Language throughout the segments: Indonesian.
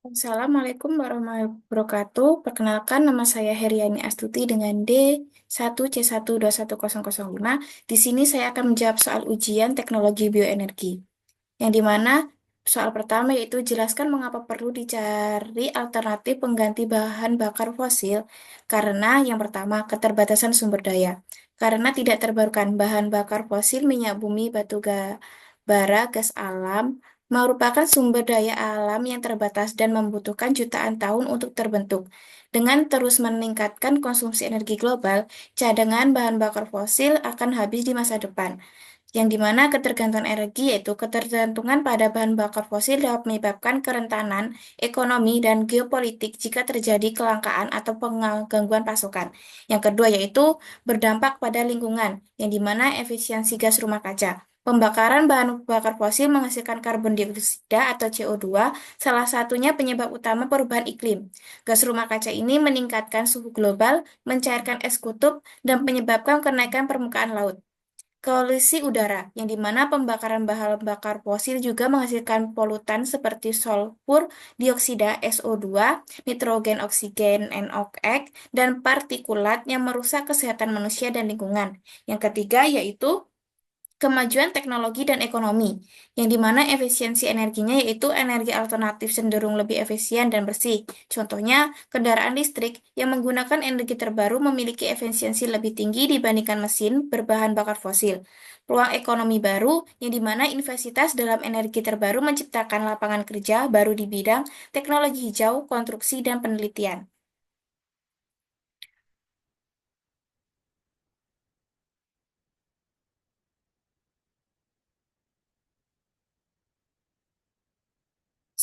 Assalamualaikum warahmatullahi wabarakatuh. Perkenalkan, nama saya Heriani Astuti dengan D1C1210005. Di sini saya akan menjawab soal ujian teknologi bioenergi. Yang dimana soal pertama yaitu jelaskan mengapa perlu dicari alternatif pengganti bahan bakar fosil. Karena yang pertama, keterbatasan sumber daya. Karena tidak terbarukan bahan bakar fosil, minyak bumi, bara, gas alam, merupakan sumber daya alam yang terbatas dan membutuhkan jutaan tahun untuk terbentuk. Dengan terus meningkatkan konsumsi energi global, cadangan bahan bakar fosil akan habis di masa depan, yang dimana ketergantungan energi yaitu ketergantungan pada bahan bakar fosil dapat menyebabkan kerentanan ekonomi dan geopolitik jika terjadi kelangkaan atau gangguan pasokan. Yang kedua yaitu berdampak pada lingkungan, yang dimana efisiensi gas rumah kaca. Pembakaran bahan bakar fosil menghasilkan karbon dioksida atau CO2, salah satunya penyebab utama perubahan iklim. Gas rumah kaca ini meningkatkan suhu global, mencairkan es kutub, dan menyebabkan kenaikan permukaan laut. Polusi udara, yang dimana pembakaran bahan bakar fosil juga menghasilkan polutan seperti sulfur dioksida SO2, nitrogen oksigen NOx, dan partikulat yang merusak kesehatan manusia dan lingkungan. Yang ketiga yaitu kemajuan teknologi dan ekonomi, yang dimana efisiensi energinya yaitu energi alternatif cenderung lebih efisien dan bersih. Contohnya, kendaraan listrik yang menggunakan energi terbaru memiliki efisiensi lebih tinggi dibandingkan mesin berbahan bakar fosil. Peluang ekonomi baru, yang dimana investasi dalam energi terbaru menciptakan lapangan kerja baru di bidang teknologi hijau, konstruksi, dan penelitian.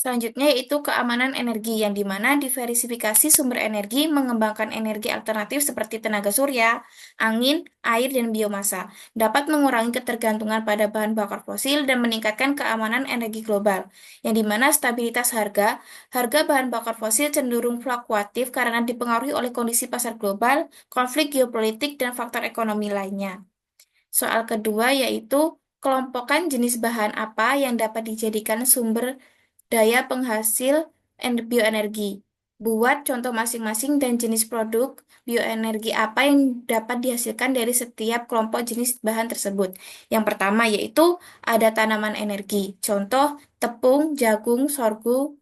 Selanjutnya yaitu keamanan energi, yang dimana diversifikasi sumber energi mengembangkan energi alternatif seperti tenaga surya, angin, air, dan biomasa dapat mengurangi ketergantungan pada bahan bakar fosil dan meningkatkan keamanan energi global, yang dimana stabilitas harga bahan bakar fosil cenderung fluktuatif karena dipengaruhi oleh kondisi pasar global, konflik geopolitik, dan faktor ekonomi lainnya. Soal kedua yaitu kelompokkan jenis bahan apa yang dapat dijadikan sumber daya penghasil bioenergi. Buat contoh masing-masing dan jenis produk bioenergi apa yang dapat dihasilkan dari setiap kelompok jenis bahan tersebut. Yang pertama yaitu ada tanaman energi. Contoh tepung, jagung, sorghum,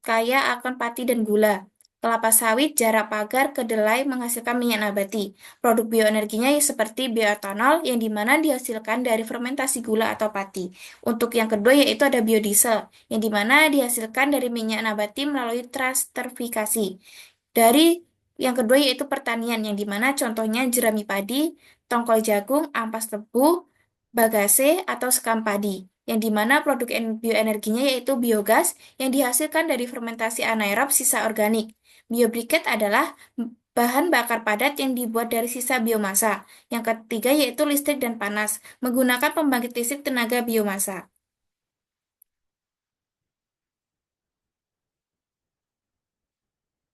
kaya akan pati dan gula. Kelapa sawit, jarak pagar, kedelai menghasilkan minyak nabati. Produk bioenerginya seperti bioetanol yang dimana dihasilkan dari fermentasi gula atau pati. Untuk yang kedua yaitu ada biodiesel yang dimana dihasilkan dari minyak nabati melalui transterifikasi. Dari yang kedua yaitu pertanian, yang dimana contohnya jerami padi, tongkol jagung, ampas tebu, bagase atau sekam padi. Yang dimana produk bioenerginya yaitu biogas yang dihasilkan dari fermentasi anaerob sisa organik. Biobriket adalah bahan bakar padat yang dibuat dari sisa biomasa. Yang ketiga yaitu listrik dan panas, menggunakan pembangkit listrik tenaga biomasa.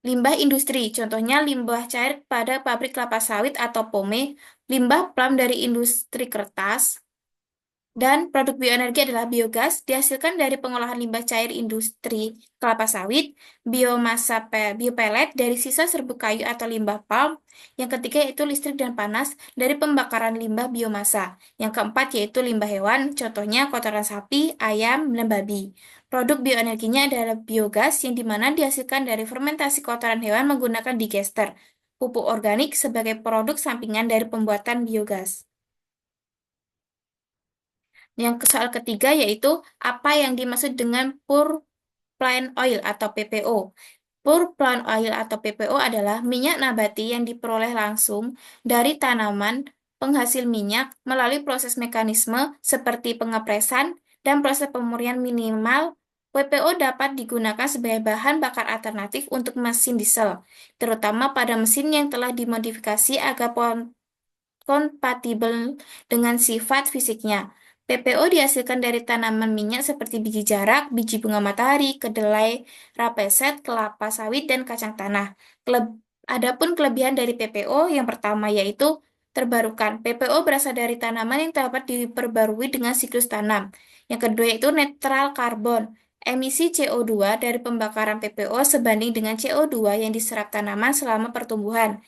Limbah industri, contohnya limbah cair pada pabrik kelapa sawit atau pome, limbah plam dari industri kertas, dan produk bioenergi adalah biogas dihasilkan dari pengolahan limbah cair industri kelapa sawit, biomasa biopelet dari sisa serbuk kayu atau limbah palm. Yang ketiga yaitu listrik dan panas dari pembakaran limbah biomasa. Yang keempat yaitu limbah hewan, contohnya kotoran sapi, ayam, dan babi. Produk bioenerginya adalah biogas yang dimana dihasilkan dari fermentasi kotoran hewan menggunakan digester, pupuk organik sebagai produk sampingan dari pembuatan biogas. Yang soal ketiga yaitu apa yang dimaksud dengan pure plant oil atau PPO. Pure plant oil atau PPO adalah minyak nabati yang diperoleh langsung dari tanaman penghasil minyak melalui proses mekanisme seperti pengepresan dan proses pemurnian minimal. PPO dapat digunakan sebagai bahan bakar alternatif untuk mesin diesel, terutama pada mesin yang telah dimodifikasi agar kompatibel dengan sifat fisiknya. PPO dihasilkan dari tanaman minyak seperti biji jarak, biji bunga matahari, kedelai, rapeset, kelapa sawit, dan kacang tanah. Adapun kelebihan dari PPO yang pertama yaitu terbarukan. PPO berasal dari tanaman yang dapat diperbarui dengan siklus tanam. Yang kedua yaitu netral karbon. emisi CO2 dari pembakaran PPO sebanding dengan CO2 yang diserap tanaman selama pertumbuhan.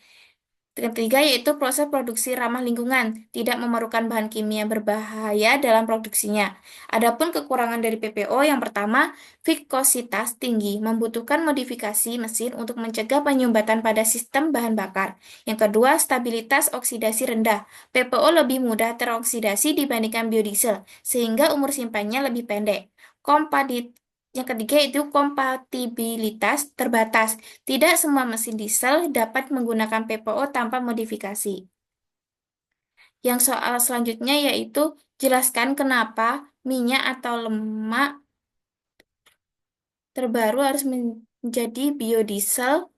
Ketiga yaitu proses produksi ramah lingkungan, tidak memerlukan bahan kimia berbahaya dalam produksinya. Adapun kekurangan dari PPO yang pertama, viskositas tinggi, membutuhkan modifikasi mesin untuk mencegah penyumbatan pada sistem bahan bakar. Yang kedua, stabilitas oksidasi rendah. PPO lebih mudah teroksidasi dibandingkan biodiesel, sehingga umur simpannya lebih pendek. Kompati- yang ketiga itu kompatibilitas terbatas. Tidak semua mesin diesel dapat menggunakan PPO tanpa modifikasi. Yang soal selanjutnya yaitu jelaskan kenapa minyak atau lemak terbaru harus menjadi biodiesel.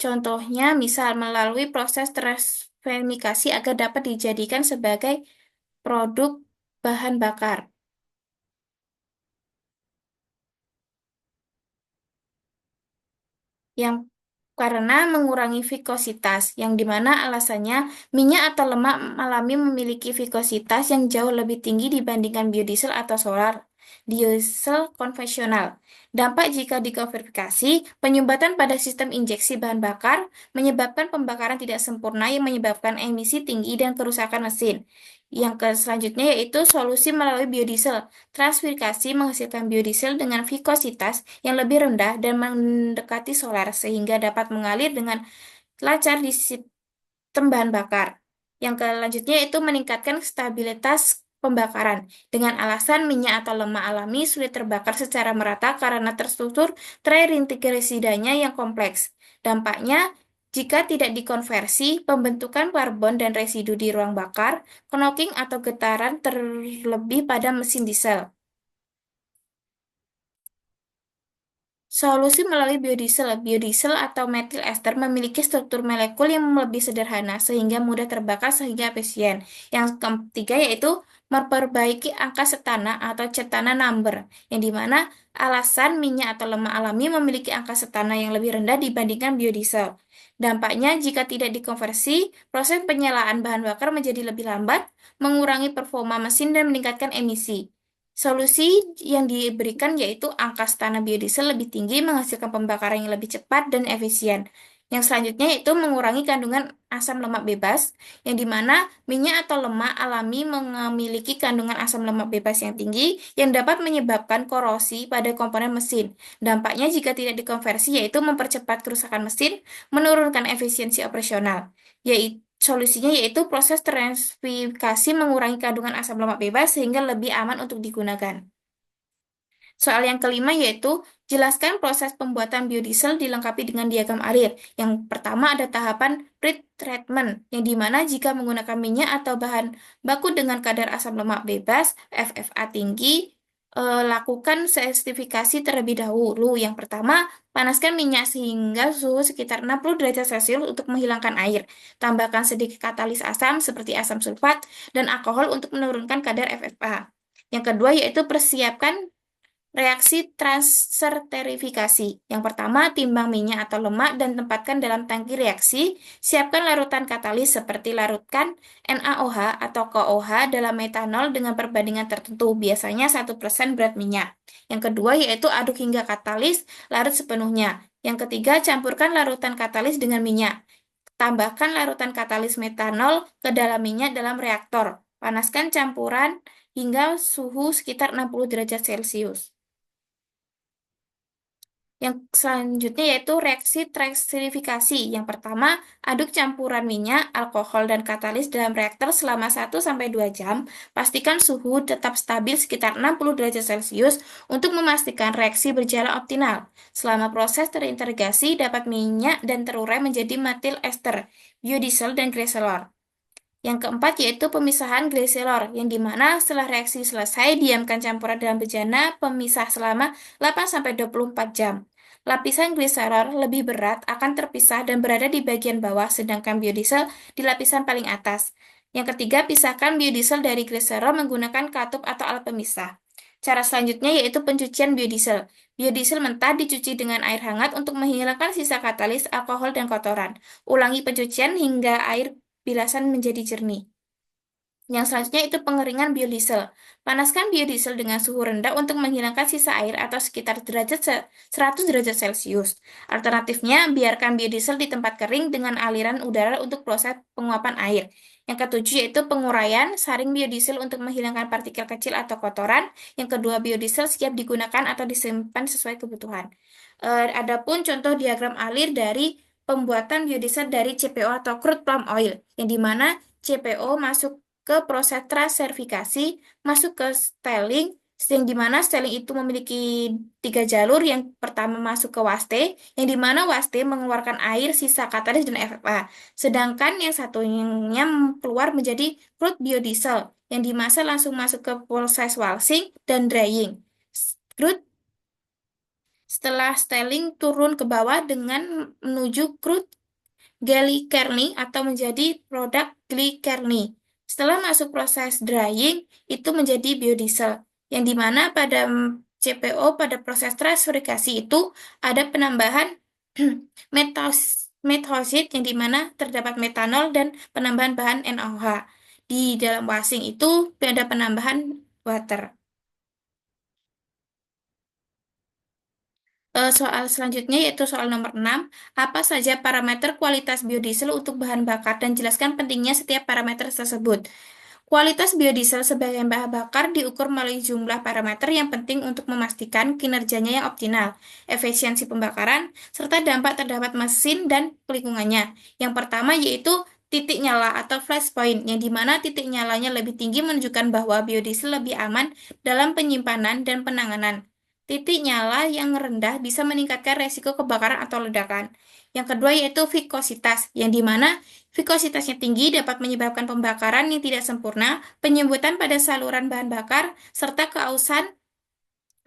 Contohnya, misal melalui proses transfermentasi agar dapat dijadikan sebagai produk bahan bakar. Yang karena mengurangi vikositas, yang dimana alasannya minyak atau lemak alami memiliki vikositas yang jauh lebih tinggi dibandingkan biodiesel atau solar diesel konvensional. Dampak jika dikonversi, penyumbatan pada sistem injeksi bahan bakar menyebabkan pembakaran tidak sempurna yang menyebabkan emisi tinggi dan kerusakan mesin. Yang selanjutnya yaitu solusi melalui biodiesel. Transfikasi menghasilkan biodiesel dengan vikositas yang lebih rendah dan mendekati solar sehingga dapat mengalir dengan lancar di sistem bahan bakar. Yang selanjutnya itu meningkatkan stabilitas pembakaran dengan alasan minyak atau lemak alami sulit terbakar secara merata karena terstruktur terintegrasidanya yang kompleks. Dampaknya, jika tidak dikonversi, pembentukan karbon dan residu di ruang bakar, knocking atau getaran terlebih pada mesin diesel. Solusi melalui biodiesel. Biodiesel atau metil ester memiliki struktur molekul yang lebih sederhana sehingga mudah terbakar sehingga efisien. Yang ketiga yaitu memperbaiki angka cetana atau cetana number, yang dimana alasan minyak atau lemak alami memiliki angka cetana yang lebih rendah dibandingkan biodiesel. Dampaknya jika tidak dikonversi, proses penyalaan bahan bakar menjadi lebih lambat, mengurangi performa mesin dan meningkatkan emisi. Solusi yang diberikan yaitu angka standar biodiesel lebih tinggi, menghasilkan pembakaran yang lebih cepat dan efisien. Yang selanjutnya yaitu mengurangi kandungan asam lemak bebas, yang dimana minyak atau lemak alami memiliki kandungan asam lemak bebas yang tinggi, yang dapat menyebabkan korosi pada komponen mesin. Dampaknya jika tidak dikonversi yaitu mempercepat kerusakan mesin, menurunkan efisiensi operasional. Solusinya yaitu proses transfikasi mengurangi kandungan asam lemak bebas sehingga lebih aman untuk digunakan. Soal yang kelima yaitu jelaskan proses pembuatan biodiesel dilengkapi dengan diagram alir. Yang pertama ada tahapan pretreatment, yang dimana jika menggunakan minyak atau bahan baku dengan kadar asam lemak bebas FFA tinggi, lakukan sertifikasi terlebih dahulu. Yang pertama, panaskan minyak sehingga suhu sekitar 60 derajat Celcius untuk menghilangkan air. Tambahkan sedikit katalis asam seperti asam sulfat dan alkohol untuk menurunkan kadar FFA. Yang kedua yaitu persiapkan reaksi transerterifikasi. Yang pertama, timbang minyak atau lemak dan tempatkan dalam tangki reaksi. Siapkan larutan katalis seperti larutkan NaOH atau KOH dalam metanol dengan perbandingan tertentu, biasanya 1% berat minyak. Yang kedua yaitu aduk hingga katalis larut sepenuhnya. Yang ketiga, campurkan larutan katalis dengan minyak. Tambahkan larutan katalis metanol ke dalam minyak dalam reaktor. Panaskan campuran hingga suhu sekitar 60 derajat Celcius. Yang selanjutnya yaitu reaksi transerifikasi. Yang pertama, aduk campuran minyak, alkohol, dan katalis dalam reaktor selama 1-2 jam. Pastikan suhu tetap stabil sekitar 60 derajat Celcius untuk memastikan reaksi berjalan optimal. Selama proses terintegrasi, dapat minyak dan terurai menjadi metil ester, biodiesel, dan glycerol. Yang keempat yaitu pemisahan glycerol, yang dimana setelah reaksi selesai, diamkan campuran dalam bejana pemisah selama 8-24 jam. Lapisan glycerol lebih berat akan terpisah dan berada di bagian bawah, sedangkan biodiesel di lapisan paling atas. Yang ketiga, pisahkan biodiesel dari glycerol menggunakan katup atau alat pemisah. Cara selanjutnya yaitu pencucian biodiesel. Biodiesel mentah dicuci dengan air hangat untuk menghilangkan sisa katalis, alkohol, dan kotoran. Ulangi pencucian hingga air bilasan menjadi jernih. Yang selanjutnya itu pengeringan biodiesel. Panaskan biodiesel dengan suhu rendah untuk menghilangkan sisa air atau sekitar 100 derajat Celcius. Alternatifnya, biarkan biodiesel di tempat kering dengan aliran udara untuk proses penguapan air. Yang ketujuh yaitu penguraian, saring biodiesel untuk menghilangkan partikel kecil atau kotoran. Yang kedua, biodiesel siap digunakan atau disimpan sesuai kebutuhan. Adapun contoh diagram alir dari pembuatan biodiesel dari CPO atau crude palm oil, yang dimana CPO masuk ke proses transerifikasi, masuk ke styling, yang dimana styling itu memiliki tiga jalur. Yang pertama masuk ke waste, yang dimana waste mengeluarkan air, sisa katalis, dan FFA. Sedangkan yang satunya keluar menjadi crude biodiesel, yang dimasak langsung masuk ke proses walking dan drying. Crude setelah styling turun ke bawah dengan menuju crude Glycerni atau menjadi produk Glycerni. Setelah masuk proses drying, itu menjadi biodiesel, yang dimana pada CPO pada proses transferikasi itu ada penambahan methoxide, yang dimana terdapat metanol dan penambahan bahan NaOH. Di dalam wasing itu ada penambahan water. Soal selanjutnya yaitu soal nomor 6. Apa saja parameter kualitas biodiesel untuk bahan bakar dan jelaskan pentingnya setiap parameter tersebut. Kualitas biodiesel sebagai bahan bakar diukur melalui jumlah parameter yang penting untuk memastikan kinerjanya yang optimal, efisiensi pembakaran, serta dampak terhadap mesin dan lingkungannya. Yang pertama yaitu titik nyala atau flash point, yang dimana titik nyalanya lebih tinggi menunjukkan bahwa biodiesel lebih aman dalam penyimpanan dan penanganan. Titik nyala yang rendah bisa meningkatkan resiko kebakaran atau ledakan. Yang kedua yaitu vikositas, yang dimana vikositasnya tinggi dapat menyebabkan pembakaran yang tidak sempurna, penyumbutan pada saluran bahan bakar, serta keausan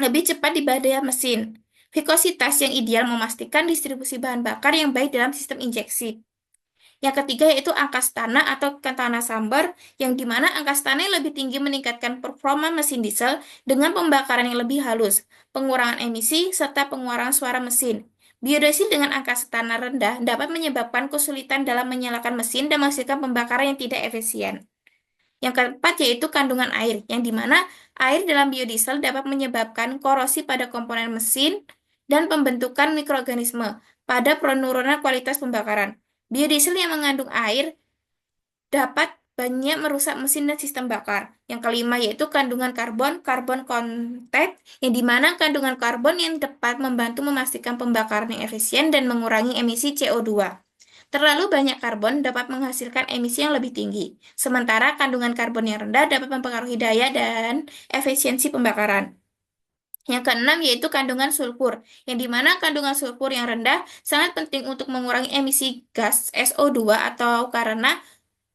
lebih cepat di pada mesin. Vikositas yang ideal memastikan distribusi bahan bakar yang baik dalam sistem injeksi. Yang ketiga yaitu angka stana atau katana sambar, yang dimana angka stana yang lebih tinggi meningkatkan performa mesin diesel dengan pembakaran yang lebih halus, pengurangan emisi, serta pengurangan suara mesin. Biodiesel dengan angka stana rendah dapat menyebabkan kesulitan dalam menyalakan mesin dan menghasilkan pembakaran yang tidak efisien. Yang keempat yaitu kandungan air, yang dimana air dalam biodiesel dapat menyebabkan korosi pada komponen mesin dan pembentukan mikroorganisme pada penurunan kualitas pembakaran. Biodiesel yang mengandung air dapat banyak merusak mesin dan sistem bakar. Yang kelima yaitu kandungan karbon, carbon content, yang dimana kandungan karbon yang tepat membantu memastikan pembakaran yang efisien dan mengurangi emisi CO2. Terlalu banyak karbon dapat menghasilkan emisi yang lebih tinggi, sementara kandungan karbon yang rendah dapat mempengaruhi daya dan efisiensi pembakaran. Yang keenam yaitu kandungan sulfur, yang dimana kandungan sulfur yang rendah sangat penting untuk mengurangi emisi gas SO2 atau karena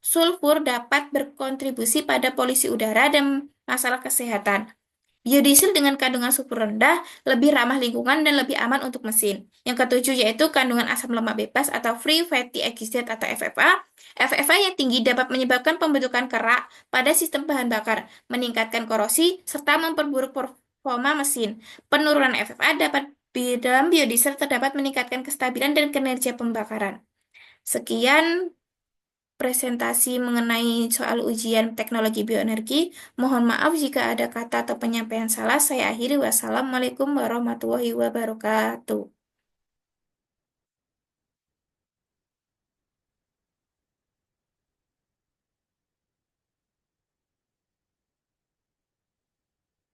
sulfur dapat berkontribusi pada polusi udara dan masalah kesehatan. Biodiesel dengan kandungan sulfur rendah lebih ramah lingkungan dan lebih aman untuk mesin. Yang ketujuh yaitu kandungan asam lemak bebas atau free fatty acid atau FFA. FFA yang tinggi dapat menyebabkan pembentukan kerak pada sistem bahan bakar, meningkatkan korosi, serta memperburuk performa mesin. Penurunan FFA dapat di dalam biodiesel terdapat meningkatkan kestabilan dan kinerja pembakaran. Sekian presentasi mengenai soal ujian teknologi bioenergi. Mohon maaf jika ada kata atau penyampaian salah. Saya akhiri. Wassalamualaikum warahmatullahi wabarakatuh.